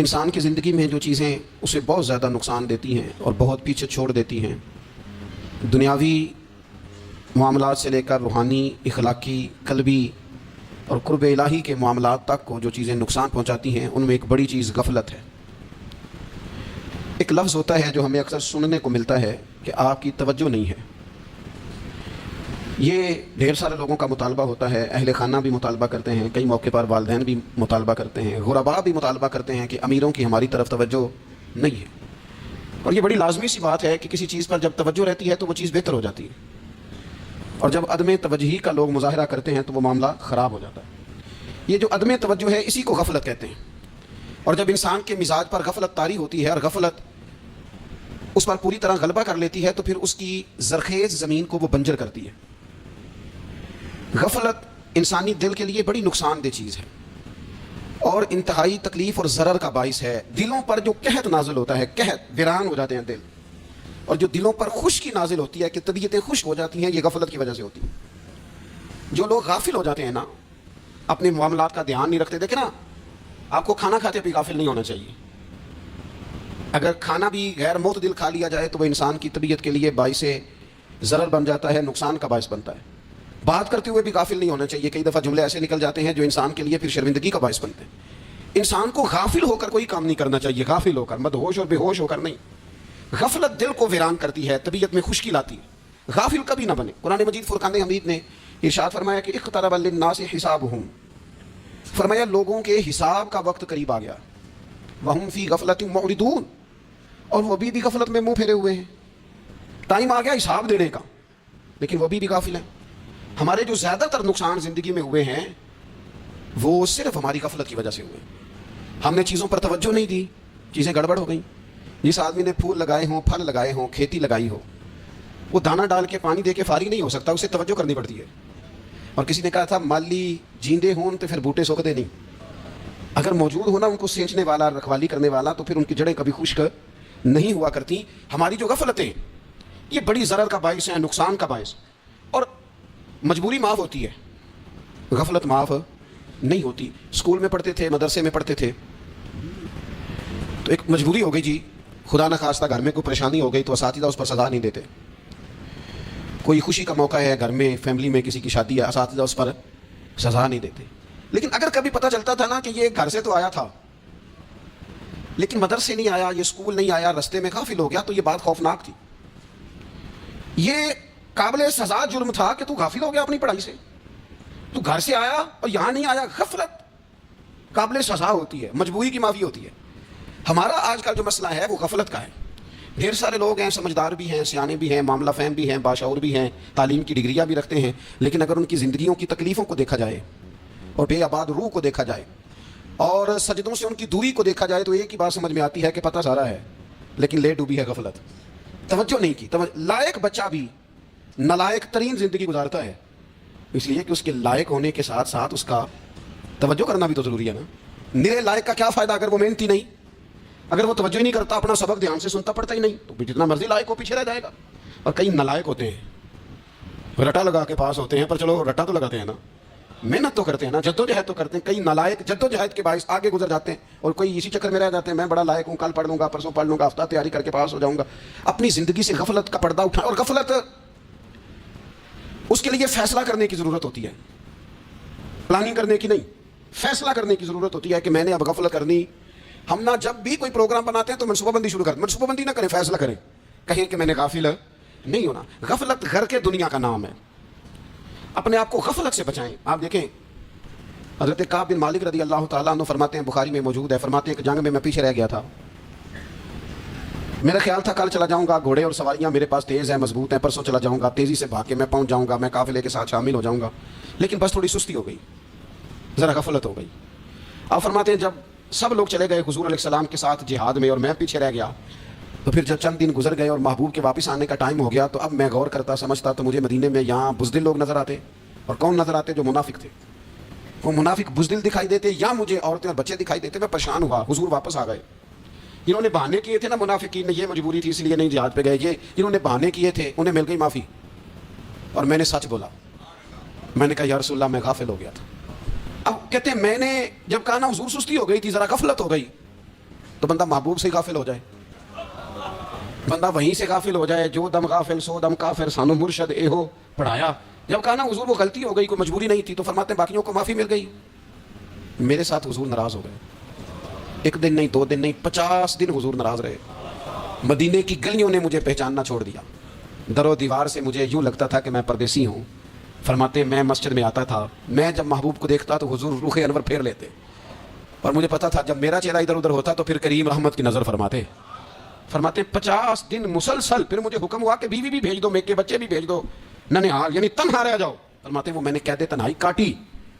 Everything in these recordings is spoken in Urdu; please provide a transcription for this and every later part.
انسان کی زندگی میں جو چیزیں اسے بہت زیادہ نقصان دیتی ہیں اور بہت پیچھے چھوڑ دیتی ہیں، دنیاوی معاملات سے لے کر روحانی، اخلاقی، قلبی اور قرب الہی کے معاملات تک کو جو چیزیں نقصان پہنچاتی ہیں، ان میں ایک بڑی چیز غفلت ہے۔ ایک لفظ ہوتا ہے جو ہمیں اکثر سننے کو ملتا ہے کہ آپ کی توجہ نہیں ہے۔ یہ ڈھیر سارے لوگوں کا مطالبہ ہوتا ہے، اہل خانہ بھی مطالبہ کرتے ہیں، کئی موقع پر والدین بھی مطالبہ کرتے ہیں، غرباء بھی مطالبہ کرتے ہیں کہ امیروں کی ہماری طرف توجہ نہیں ہے۔ اور یہ بڑی لازمی سی بات ہے کہ کسی چیز پر جب توجہ رہتی ہے تو وہ چیز بہتر ہو جاتی ہے، اور جب عدم توجہی کا لوگ مظاہرہ کرتے ہیں تو وہ معاملہ خراب ہو جاتا ہے۔ یہ جو عدم توجہ ہے اسی کو غفلت کہتے ہیں، اور جب انسان کے مزاج پر غفلت طاری ہوتی ہے اور غفلت اس پر پوری طرح غلبہ کر لیتی ہے تو پھر اس کی زرخیز زمین کو وہ بنجر کرتی ہے۔ غفلت انسانی دل کے لیے بڑی نقصان دہ چیز ہے اور انتہائی تکلیف اور ضرر کا باعث ہے۔ دلوں پر جو قحط نازل ہوتا ہے، قحط، ویران ہو جاتے ہیں دل، اور جو دلوں پر خشکی نازل ہوتی ہے کہ طبیعتیں خشک ہو جاتی ہیں، یہ غفلت کی وجہ سے ہوتی ہے۔ جو لوگ غافل ہو جاتے ہیں نا، اپنے معاملات کا دھیان نہیں رکھتے، دیکھیں نا، آپ کو کھانا کھاتے بھی غافل نہیں ہونا چاہیے۔ اگر کھانا بھی غیر معتدل کھا لیا جائے تو وہ انسان کی طبیعت کے لیے باعث ضرر بن جاتا ہے، نقصان کا باعث بنتا ہے۔ بات کرتے ہوئے بھی غافل نہیں ہونا چاہیے، کئی دفعہ جملے ایسے نکل جاتے ہیں جو انسان کے لیے پھر شرمندگی کا باعث بنتے ہیں۔ انسان کو غافل ہو کر کوئی کام نہیں کرنا چاہیے، غافل ہو کر، مدہوش اور بے ہوش ہو کر نہیں۔ غفلت دل کو ویران کرتی ہے، طبیعت میں خشکی لاتی ہے۔ غافل کبھی نہ بنے۔ قرآن مجید فرقان حمید نے ارشاد فرمایا کہ اقترب للناس حسابهم، فرمایا لوگوں کے حساب کا وقت قریب آ گیا، وهم فی غفلۃ معرضون، اور وہ بھی غفلت میں منہ پھیرے ہوئے ہیں۔ ٹائم آ گیا حساب دینے کا، لیکن وہ بھی غافل ہیں۔ ہمارے جو زیادہ تر نقصان زندگی میں ہوئے ہیں وہ صرف ہماری غفلت کی وجہ سے ہوئے۔ ہم نے چیزوں پر توجہ نہیں دی، چیزیں گڑبڑ ہو گئیں۔ جس آدمی نے پھول لگائے ہوں، پھل لگائے ہوں، کھیتی لگائی ہو، وہ دانہ ڈال کے پانی دے کے فارغ نہیں ہو سکتا، اسے توجہ کرنی پڑتی ہے۔ اور کسی نے کہا تھا مالی جیندے ہوں تو پھر بوٹے سوکھتے نہیں۔ اگر موجود ہونا ان کو سینچنے والا، رکھوالی کرنے والا، تو پھر ان کی جڑیں کبھی خشک نہیں ہوا کرتی۔ ہماری جو غفلتیں یہ بڑی ضرر کا باعث ہیں، نقصان کا باعث۔ اور مجبوری معاف ہوتی ہے، غفلت معاف نہیں ہوتی۔ اسکول میں پڑھتے تھے، مدرسے میں پڑھتے تھے، تو ایک مجبوری ہو گئی جی، خدا نہ خواستہ گھر میں کوئی پریشانی ہو گئی تو اساتذہ اس پر سزا نہیں دیتے۔ کوئی خوشی کا موقع ہے گھر میں، فیملی میں کسی کی شادی ہے، اساتذہ اس پر سزا نہیں دیتے۔ لیکن اگر کبھی پتہ چلتا تھا نا کہ یہ گھر سے تو آیا تھا لیکن مدرسے نہیں آیا، یہ اسکول نہیں آیا، رستے میں غافل ہو گیا، تو یہ بات خوفناک تھی۔ یہ قابل سزا جرم تھا کہ تو غافل ہو گیا اپنی پڑھائی سے، تو گھر سے آیا اور یہاں نہیں آیا۔ غفلت قابل سزا ہوتی ہے، مجبوری کی معافی ہوتی ہے۔ ہمارا آج کا جو مسئلہ ہے وہ غفلت کا ہے۔ ڈھیر سارے لوگ ہیں، سمجھدار بھی ہیں، سیانے بھی ہیں، معاملہ فہم بھی ہیں، باشعور بھی ہیں، تعلیم کی ڈگریاں بھی رکھتے ہیں، لیکن اگر ان کی زندگیوں کی تکلیفوں کو دیکھا جائے اور بے آباد روح کو دیکھا جائے اور سجدوں سے ان کی دوری کو دیکھا جائے تو ایک ہی بات سمجھ میں آتی ہے کہ پتہ سارا ہے لیکن لے ڈوبی ہے غفلت، توجہ نہیں کی۔ لائق بچہ بھی نالائق ترین زندگی گزارتا ہے، اس لیے کہ اس کے لائق ہونے کے ساتھ ساتھ اس کا توجہ کرنا بھی تو ضروری ہے نا۔ نرے لائق کا کیا فائدہ اگر وہ محنتی نہیں، اگر وہ توجہ ہی نہیں کرتا، اپنا سبق دھیان سے سنتا پڑھتا ہی نہیں، تو جتنا مرضی لائق ہو پیچھے رہ جائے گا۔ اور کئی نالائق ہوتے ہیں، رٹا لگا کے پاس ہوتے ہیں، پر چلو رٹا تو لگاتے ہیں نا، محنت تو کرتے ہیں نا، جدوجہد تو کرتے ہیں۔ کئی نالائق جدوجہد کے باعث آگے گزر جاتے ہیں اور کوئی اسی چکر میں رہ جاتے ہیں، میں بڑا لائق ہوں، کل پڑھ لوں گا، پرسوں پڑھ لوں گا، ہفتہ تیاری کر کے پاس ہو جاؤں گا۔ اپنی زندگی سے غفلت کا پردہ اٹھا، اور غفلت اس کے لیے فیصلہ کرنے کی ضرورت ہوتی ہے، پلاننگ کرنے کی نہیں، فیصلہ کرنے کی ضرورت ہوتی ہے کہ میں نے اب غفلت کرنی۔ ہم نہ جب بھی کوئی پروگرام بناتے ہیں تو منصوبہ بندی شروع کریں، منصوبہ بندی نہ کریں، فیصلہ کریں، کہیں کہ میں نے غافل نہیں ہونا۔ غفلت گھر کے دنیا کا نام ہے، اپنے آپ کو غفلت سے بچائیں۔ آپ دیکھیں حضرت کعب بن مالک رضی اللہ تعالیٰ عنہ فرماتے ہیں، بخاری میں موجود ہے، فرماتے ہیں کہ جنگ میں پیچھے رہ گیا تھا، میرا خیال تھا کل چلا جاؤں گا، گھوڑے اور سواریاں میرے پاس تیز ہیں، مضبوط ہیں، پرسوں چلا جاؤں گا، تیزی سے بھاگ کے میں پہنچ جاؤں گا، میں قافلے کے ساتھ شامل ہو جاؤں گا، لیکن بس تھوڑی سستی ہو گئی، ذرا غفلت ہو گئی۔ آپ فرماتے ہیں جب سب لوگ چلے گئے حضور علیہ السلام کے ساتھ جہاد میں اور میں پیچھے رہ گیا، تو پھر جب چند دن گزر گئے اور محبوب کے واپس آنے کا ٹائم ہو گیا، تو اب میں غور کرتا سمجھتا تو مجھے مدینے میں یہاں بزدل لوگ نظر آتے، اور کون نظر آتے؟ جو منافق تھے۔ وہ منافق بزدل دکھائی دیتے یا مجھے عورتیں اور بچے دکھائی دیتے۔ میں پریشان ہوا، حضور واپس آ گئے۔ جنہوں نے بہانے کیے تھے نا منافقین نے، یہ مجبوری تھی اس لیے نہیں جہاد پہ گئے، یہ جنہوں نے بہانے کیے تھے انہیں مل گئی معافی، اور میں نے سچ بولا، میں نے کہا یا رسول اللہ میں غافل ہو گیا تھا۔ اب کہتے ہیں میں نے جب کہا نا حضور سستی ہو گئی تھی، ذرا غفلت ہو گئی، تو بندہ محبوب سے غافل ہو جائے, بندہ وہیں سے غافل ہو جائے. جو دم غافل سو دم کافر, سانو مرشد اے ہو پڑھایا. جب کہا نا حضور وہ غلطی ہو گئی, کوئی مجبوری نہیں تھی, تو فرماتے ہیں باقیوں کو معافی مل گئی, میرے ساتھ حضور ناراض ہو گئے. ایک دن نہیں, 2 دن نہیں, 50 دن حضور ناراض رہے. مدینے کی گلیوں نے مجھے پہچاننا چھوڑ دیا. در و دیوار سے مجھے یوں لگتا تھا کہ میں پردیسی ہوں. فرماتے ہیں میں مسجد میں آتا تھا, میں جب محبوب کو دیکھتا تو حضور رخ انور پھیر لیتے, اور مجھے پتا تھا جب میرا چہرہ ادھر ادھر ہوتا تو پھر کریم رحمت کی نظر فرماتے. فرماتے 50 دن مسلسل. پھر مجھے حکم ہوا کہ بیوی بھی بھیج دو, میک کے بچے بھی بھیج دو, ننہال یعنی تنہا رہ جاؤ. فرماتے وہ میں نے قید تنہائی کاٹی,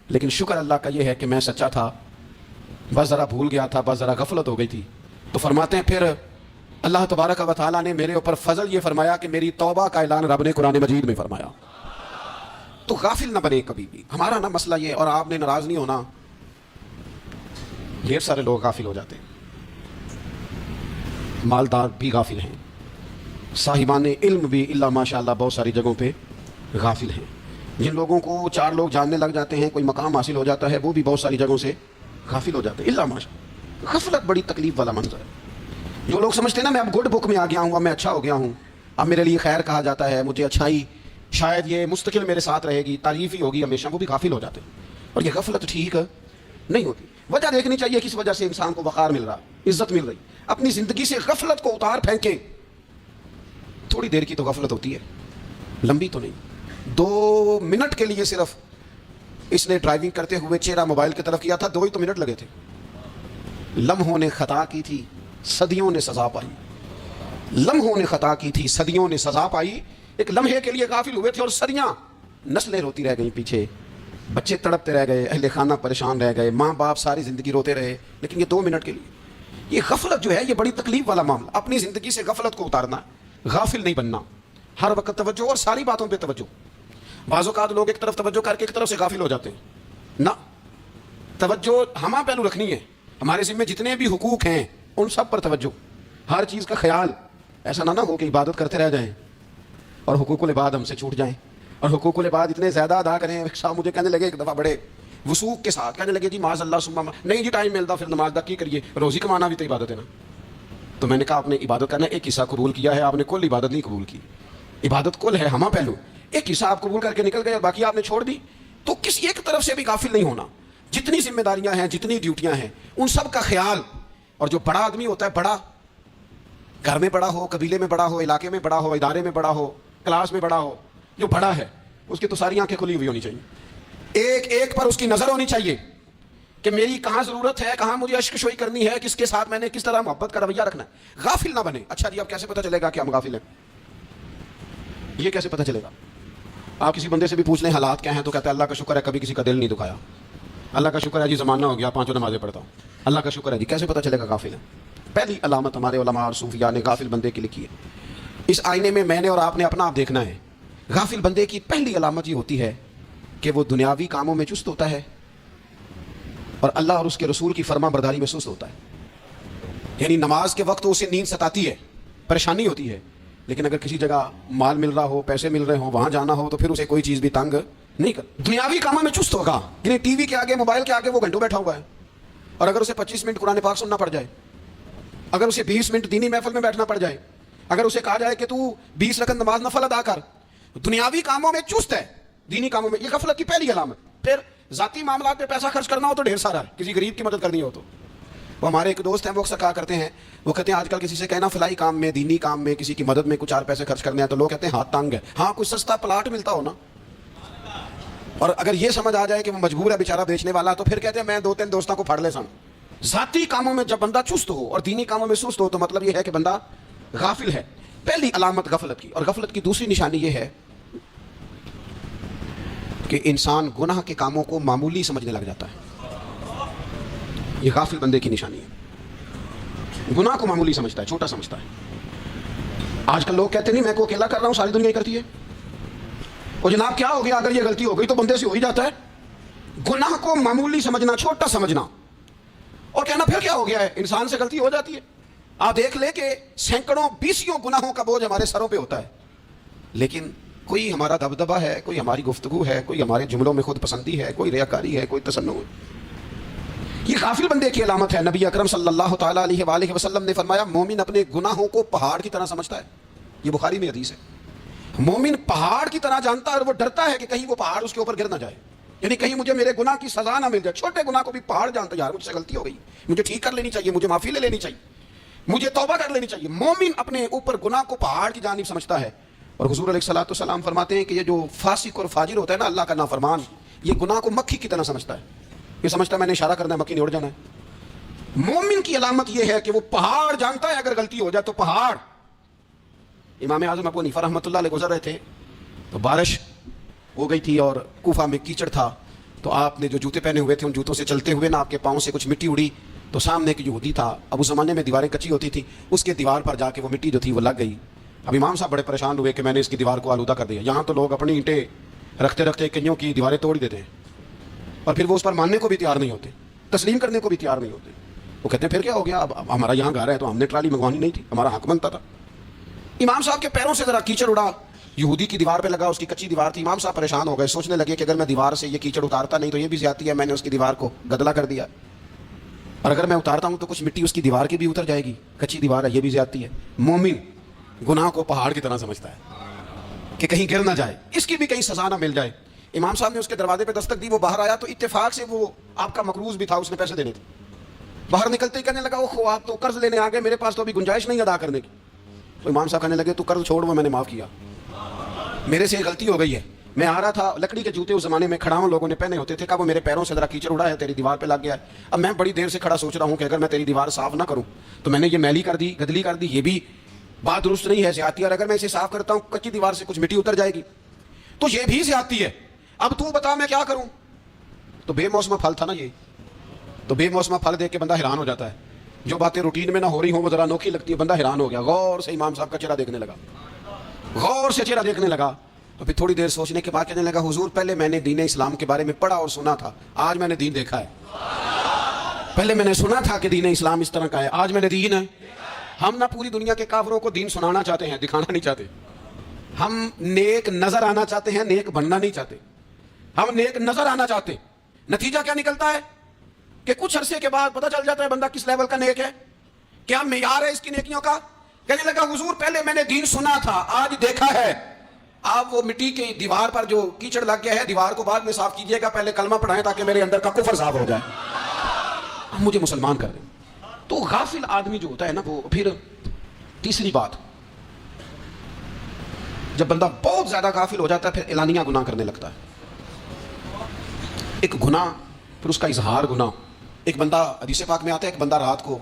لیکن شکر اللہ کا یہ ہے کہ میں سچا تھا, بس ذرا بھول گیا تھا, بس ذرا غفلت ہو گئی تھی. تو فرماتے ہیں پھر اللہ تبارک و تعالیٰ نے میرے اوپر فضل یہ فرمایا کہ میری توبہ کا اعلان رب نے قرآن مجید میں فرمایا. تو غافل نہ بنے کبھی بھی. ہمارا نا مسئلہ یہ, اور آپ نے ناراض نہیں ہونا, ڈھیر سارے لوگ غافل ہو جاتے ہیں. مالدار بھی غافل ہیں, صاحبان علم بھی اللہ ماشاء اللہ بہت ساری جگہوں پہ غافل ہیں. جن لوگوں کو 4 لوگ جاننے لگ جاتے ہیں, کوئی مقام حاصل ہو جاتا ہے, وہ بھی بہت ساری جگہوں سے غافل ہو جاتے ہیں. اللہ ماشاء اللہ, غفلت بڑی تکلیف والا منظر ہے. جو لوگ سمجھتے ہیں نا میں اب گڈ بک میں آ گیا ہوں, اب میں اچھا ہو گیا ہوں, اب میرے لیے خیر کہا جاتا ہے, مجھے اچھائی شاید یہ مستقل میرے ساتھ رہے گی, تعریف ہی ہوگی ہمیشہ, وہ بھی غافل ہو جاتے ہیں. اور یہ غفلت ٹھیک نہیں ہوتی. وجہ دیکھنی چاہیے کس وجہ سے انسان کو وقار مل رہا, عزت مل رہی. اپنی زندگی سے غفلت کو اتار پھینکیں. تھوڑی دیر کی تو غفلت ہوتی ہے, لمبی تو نہیں. 2 منٹ کے لیے صرف اس نے ڈرائیونگ کرتے ہوئے چہرہ موبائل کی طرف کیا تھا, 2 ہی تو منٹ لگے تھے. لمحوں نے خطا کی تھی, صدیوں نے سزا پائی. لمحوں نے خطا کی تھی, صدیوں نے سزا پائی. ایک لمحے کے لیے غافل ہوئے تھے اور صدیاں, نسلیں روتی رہ گئیں پیچھے, بچے تڑپتے رہ گئے, اہل خانہ پریشان رہ گئے, ماں باپ ساری زندگی روتے رہے, لیکن یہ 2 منٹ کے لیے. یہ غفلت جو ہے یہ بڑی تکلیف والا معاملہ. اپنی زندگی سے غفلت کو اتارنا, غافل نہیں بننا, ہر وقت توجہ اور ساری باتوں پہ توجہ. بعض اوقات لوگ ایک طرف توجہ کر کے ایک طرف سے غافل ہو جاتے ہیں. نہ, توجہ ہمہ پہلو رکھنی ہے. ہمارے ذمہ جتنے بھی حقوق ہیں ان سب پر توجہ, ہر چیز کا خیال. ایسا نہ ہو کہ عبادت کرتے رہ جائیں اور حقوق العباد ہم سے چھوٹ جائیں, اور حقوق العباد اتنے زیادہ ادا کریں. صاحب مجھے کہنے لگے ایک دفعہ بڑے وثوق کے ساتھ کہنے لگے جی معاذ اللہ سما نہیں جی ٹائم ملتا, پھر نماز دا کی کریے, روزی کمانا بھی تو عبادت ہے نا. تو میں نے کہا آپ نے عبادت کرنا ایک حصہ قبول کیا ہے, آپ نے کل عبادت نہیں قبول کی. عبادت کل ہے, ہمہ پہلو. ایک حصہ آپ قبول کر کے نکل گئے اور باقی آپ نے چھوڑ دی. تو کسی ایک طرف سے بھی غافل نہیں ہونا. جتنی ذمہ داریاں ہیں, جتنی ڈیوٹیاں ہیں, ان سب کا خیال. اور جو بڑا آدمی ہوتا ہے, بڑا گھر میں بڑا ہو, قبیلے میں بڑا ہو, علاقے میں بڑا ہو, ادارے میں بڑا ہو, کلاس میں بڑا ہو, جو بڑا ہے اس کی تو ساری آنکھیں کھلی ہوئی ہونی چاہیے. ایک ایک پر اس کی نظر ہونی چاہیے کہ میری کہاں ضرورت ہے, کہاں مجھے اشک شوئی کرنی ہے, کس کے ساتھ میں نے کس طرح محبت کا رویہ رکھنا ہے. غافل نہ بنے. اچھا جی اب کیسے پتہ چلے گا کہ ہم غافل ہیں؟ یہ کیسے پتہ چلے گا؟ آپ کسی بندے سے بھی پوچھ لیں حالات کیا ہیں تو کہتا ہے اللہ کا شکر ہے کبھی کسی کا دل نہیں دکھایا, اللہ کا شکر ہے جی زمانہ ہو گیا 5 نمازیں پڑھتا ہوں, اللہ کا شکر ہے جی. کیسے پتہ چلے گا غافل ہے؟ پہلی علامت ہمارے علماء اور صوفیاء نے غافل بندے کی لکھی ہے. اس آئینے میں میں نے اور آپ نے اپنا آپ دیکھنا ہے. غافل بندے کی پہلی علامت یہ ہوتی ہے کہ وہ دنیاوی کاموں میں چست ہوتا ہے اور اللہ اور اس کے رسول کی فرما برداری میں سست ہوتا ہے. یعنی نماز کے وقت اسے نیند ستاتی ہے, پریشانی ہوتی ہے, لیکن اگر کسی جگہ مال مل رہا ہو, پیسے مل رہے ہوں, وہاں جانا ہو تو پھر اسے کوئی چیز بھی تنگ نہیں کر. دنیاوی کاموں میں چست ہوگا, یعنی ٹی وی کے آگے, موبائل کے آگے وہ گھنٹوں بیٹھا ہوا ہے, اور اگر اسے 25 منٹ قرآن پاک سننا پڑ جائے, اگر اسے 20 منٹ دینی محفل میں بیٹھنا پڑ جائے, اگر اسے کہا جائے کہ تو 20 رکعت نماز نفل ادا کر, دنیاوی کاموں میں چست ہے, دینی کاموں میں. یہ غفلت کی پہلی علامت. پھر ذاتی معاملات پہ پیسہ خرچ کرنا ہو تو ڈھیر سارا ہے, کسی غریب کی مدد کرنی ہو تو. وہ ہمارے ایک دوست ہیں, وہ اکثر کہا کرتے ہیں, وہ کہتے ہیں آج کل کسی سے کہنا فلائی کام میں, دینی کام میں, کسی کی مدد میں کچھ 4 پیسے خرچ کرنے ہیں تو لوگ کہتے ہیں ہاتھ تنگ ہے. ہاں کچھ سستا پلاٹ ملتا ہو نا, اور اگر یہ سمجھ آ جائے کہ وہ مجبور ہے بیچارہ بیچنے والا, تو پھر کہتے ہیں میں 2-3 دوستوں کو پھڑ لے سن. ذاتی کاموں میں جب بندہ چست ہو اور دینی کاموں میں سست ہو تو مطلب یہ ہے کہ بندہ غافل ہے. پہلی علامت غفلت کی. اور غفلت کی دوسری نشانی یہ ہے کہ انسان گناہ کے کاموں کو معمولی سمجھنے لگ جاتا ہے. یہ غافل بندے کی نشانی ہے. گناہ کو معمولی سمجھتا ہے, چھوٹا سمجھتا ہے. آج کل لوگ کہتے نہیں میں کو اکیلا کر رہا ہوں, ساری دنیا ہی کرتی ہے. اور جناب کیا ہو گیا, اگر یہ غلطی ہو گئی تو بندے سے ہو ہی جاتا ہے. گناہ کو معمولی سمجھنا, چھوٹا سمجھنا, اور کہنا پھر کیا ہو گیا ہے, انسان سے غلطی ہو جاتی ہے. آپ دیکھ لیں کہ سینکڑوں بیسیوں گناہوں کا بوجھ ہمارے سروں پہ ہوتا ہے, لیکن کوئی ہمارا دبدبہ ہے, کوئی ہماری گفتگو ہے, کوئی ہمارے جملوں میں خود پسندی ہے, کوئی ریاکاری ہے, کوئی تصنع ہے. یہ غافل بندے کی علامت ہے. نبی اکرم صلی اللہ تعالیٰ علیہ وآلہ وسلم نے فرمایا مومن اپنے گناہوں کو پہاڑ کی طرح سمجھتا ہے. یہ بخاری میں حدیث ہے. مومن پہاڑ کی طرح جانتا ہے اور وہ ڈرتا ہے کہ کہیں وہ پہاڑ اس کے اوپر گر نہ جائے, یعنی کہیں مجھے میرے گناہ کی سزا نہ مل جائے. چھوٹے گناہ کو بھی پہاڑ جانتا ہے, یار مجھ سے غلطی ہو گئی, مجھے ٹھیک کر لینی چاہیے, مجھے معافی لے لینی چاہیے, مجھے توبہ کر لینی چاہیے. مومن اپنے اوپر گناہ کو پہاڑ کی جانب سمجھتا ہے. اور حضور علیہ الصلوۃ والسلام فرماتے ہیں کہ یہ جو فاسق اور فاجر ہوتا ہے نا, اللہ کا نافرمان, یہ گناہ کو مکھی کی طرح سمجھتا ہے. یہ سمجھتا ہے میں نے اشارہ کرنا ہے, مکھی نے اڑ جانا ہے. مومن کی علامت یہ ہے کہ وہ پہاڑ جانتا ہے اگر غلطی ہو جائے تو پہاڑ. امام اعظم ابو حنیفہ رحمۃ اللہ علیہ گزر رہے تھے تو بارش ہو گئی تھی اور کوفہ میں کیچڑ تھا, تو آپ نے جو جوتے پہنے ہوئے تھے ان جوتوں سے چلتے ہوئے نا آپ کے پاؤں سے کچھ مٹی اڑی, تو سامنے ایک یہودی تھا. اب اس زمانے میں دیواریں کچی ہوتی تھی, اس کے دیوار پر جا کے وہ مٹی جو تھی وہ لگ گئی. اب امام صاحب بڑے پریشان ہوئے کہ میں نے اس کی دیوار کو آلودہ کر دیا. یہاں تو لوگ اپنی اینٹیں رکھتے رکھتے کئیوں کی دیواریں توڑ دیتے ہیں اور پھر وہ اس پر ماننے کو بھی تیار نہیں ہوتے, تسلیم کرنے کو بھی تیار نہیں ہوتے. وہ کہتے ہیں پھر کیا ہو گیا, اب ہمارا یہاں گھر ہے تو ہم نے ٹرالی منگوانی نہیں تھی, ہمارا حق بنتا تھا. امام صاحب کے پیروں سے ذرا کیچڑ اڑا, یہودی کی دیوار پہ لگا, اس کی کچی دیوار تھی. امام صاحب پریشان ہو گئے, سوچنے لگے کہ اگر میں دیوار سے یہ کیچڑ اتارتا نہیں تو یہ بھی زیادتی ہے, میں نے اس کی دیوار کو گدلا کر دیا, اور اگر میں اتارتا ہوں تو کچھ مٹی اس کی دیوار کی بھی اتر جائے گی, کچی دیوار ہے, یہ بھی زیادتی ہے. مومن گناہ کو پہاڑ کی طرح سمجھتا ہے کہ کہیں گر نہ جائے, اس کی بھی کہیں سزا نہ مل جائے. امام صاحب نے اس کے دروازے پہ دستک دی, وہ باہر آیا تو اتفاق سے وہ آپ کا مقروض بھی تھا, اس نے پیسے دینے تھے. باہر نکلتے ہی کہنے لگا اوہ آپ تو قرض لینے آ گئے, میرے پاس تو ابھی گنجائش نہیں ادا کرنے کی. تو امام صاحب کہنے لگے تو قرض چھوڑ, وہ میں نے معاف کیا, میرے سے غلطی ہو گئی ہے. میں آ رہا تھا, لکڑی کے جوتے اس زمانے میں کھڑاؤں لوگوں نے پہنے ہوتے تھے, کہا وہ میرے پیروں سے ذرا کیچڑ اڑا ہے, تیری دیوار پہ لگ گیا ہے. اب میں بڑی دیر سے کھڑا سوچ رہا ہوں کہ اگر میں تیری دیوار صاف نہ کروں تو میں نے یہ میلی کر دی, گدلی کر دی, یہ بھی بات درست نہیں ہے, زیادتی. اور اگر میں اسے صاف کرتا ہوں کچی دیوار سے کچھ مٹی اتر جائے گی تو یہ بھی زیادتی ہے. اب تو بتا میں کیا کروں. تو بے موسمہ پھل تھا نا یہ, تو بے موسمہ پھل دیکھ کے بندہ حیران ہو جاتا ہے. جو باتیں روٹین میں نہ ہو رہی ہوں وہ ذرا انوکھی لگتی ہے, بندہ حیران ہو گیا. غور سے امام صاحب کا چہرہ دیکھنے لگا, غور سے چہرہ دیکھنے لگا. تو پھر تھوڑی دیر سوچنے کے بعد کہنے لگا حضور پہلے میں نے دین اسلام کے بارے میں پڑھا اور سنا تھا, آج میں نے دین دیکھا ہے. پہلے میں نے سنا تھا کہ دین اسلام اس طرح کا ہے, آج میں نے دین ہے. ہم نہ پوری دنیا کے کافروں کو دین سنانا چاہتے ہیں, دکھانا نہیں چاہتے. ہم نیک نظر آنا چاہتے ہیں, نیک بننا نہیں چاہتے. ہم نیک نظر آنا چاہتے. نتیجہ کیا نکلتا ہے کہ کچھ عرصے کے بعد پتہ چل جاتا ہے بندہ کس لیول کا نیک ہے, کیا معیار ہے اس کی نیکیوں کا. کہنے لگا حضور پہلے میں نے دین سنا تھا, آج دیکھا ہے. آپ وہ مٹی کی دیوار پر جو کیچڑ لگ گیا ہے, دیوار کو بعد میں صاف کیجئے گا, پہلے کلمہ پڑھائیں تاکہ میرے اندر کا کفر صاف ہو جائے, اب مجھے مسلمان کر دیں. تو غافل آدمی جو ہوتا ہے نا, وہ پھر تیسری بات, جب بندہ بہت زیادہ غافل ہو جاتا ہے پھر اعلانیہ گناہ کرنے لگتا ہے. ایک گناہ پھر اس کا اظہار گناہ. ایک بندہ, حدیث پاک میں آتا ہے, ایک بندہ رات کو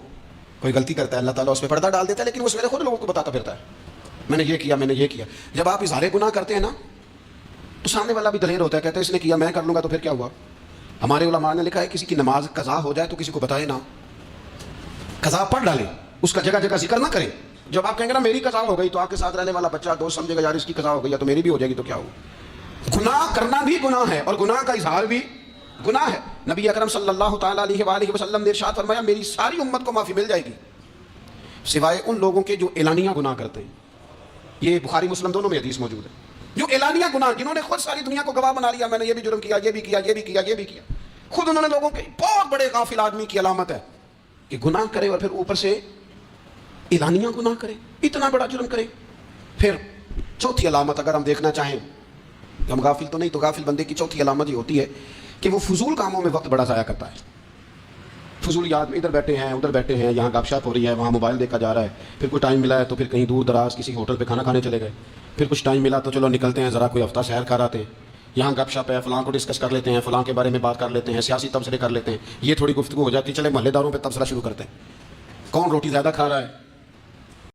کوئی غلطی کرتا ہے, اللہ تعالیٰ اس پہ پردہ ڈال دیتا ہے, لیکن وہ سویرے خود لوگوں کو بتاتا پھرتا ہے میں نے یہ کیا, میں نے یہ کیا. جب آپ اظہار گناہ کرتے ہیں نا تو سامنے والا بھی دلیر ہوتا ہے, کہتا ہے اس نے کیا, میں کر لوں گا تو پھر کیا ہوا. ہمارے علماء نے لکھا ہے کسی کی نماز قضا ہو جائے تو کسی کو بتائے نہ, قضا پڑھ ڈالے, اس کا جگہ جگہ ذکر نہ کرے. جب آپ کہیں گے نا میری قضا ہو گئی تو آپ کے ساتھ رہنے والا بچہ دوست سمجھے گا یار اس کی قضا ہو گئی ہے تو میری بھی ہو جائے گی, تو کیا ہو. گناہ کرنا بھی گناہ ہے اور گناہ کا اظہار بھی گناہ ہے. نبی اکرم صلی اللہ تعالیٰ علیہ وآلہ وسلم نے ارشاد فرمایا میری ساری امت کو معافی مل جائے گی سوائے ان لوگوں کے جو اعلانیہ گناہ کرتے ہیں. یہ بخاری مسلم دونوں میں حدیث موجود ہے. جو اعلانیہ گناہ, جنہوں نے خود ساری دنیا کو گواہ بنا لیا, میں نے یہ بھی جرم کیا, یہ بھی کیا, یہ بھی کیا, یہ بھی کیا, خود انہوں نے لوگوں کے. بہت بڑے غافل آدمی کی علامت ہے کہ گناہ کرے اور پھر اوپر سے اعلانیہ گناہ کرے, اتنا بڑا جرم کرے. پھر چوتھی علامت اگر ہم دیکھنا چاہیں, ہم غافل تو نہیں, تو غافل بندے کی چوتھی علامت یہ ہوتی ہے کہ وہ فضول کاموں میں وقت بڑا ضائع کرتا ہے. فضول یاد میں ادھر بیٹھے ہیں, ادھر بیٹھے ہیں, یہاں گپ شپ ہو رہی ہے, وہاں موبائل دیکھا جا رہا ہے, پھر کوئی ٹائم ملا ہے تو پھر کہیں دور دراز کسی ہوٹل پہ کھانا کھانے چلے گئے, پھر کچھ ٹائم ملا تو چلو نکلتے ہیں ذرا کوئی ہفتہ سیر کر آتے ہیں, یہاں گپ شپ ہے, فلاں کو ڈسکس کر لیتے ہیں, فلاں کے بارے میں بات کر لیتے ہیں, سیاسی تبصرے کر لیتے ہیں, یہ تھوڑی گفتگو ہو جاتی ہے, چلے محلے داروں پہ تبصرہ شروع کرتے ہیں, کون روٹی زیادہ کھا رہا ہے,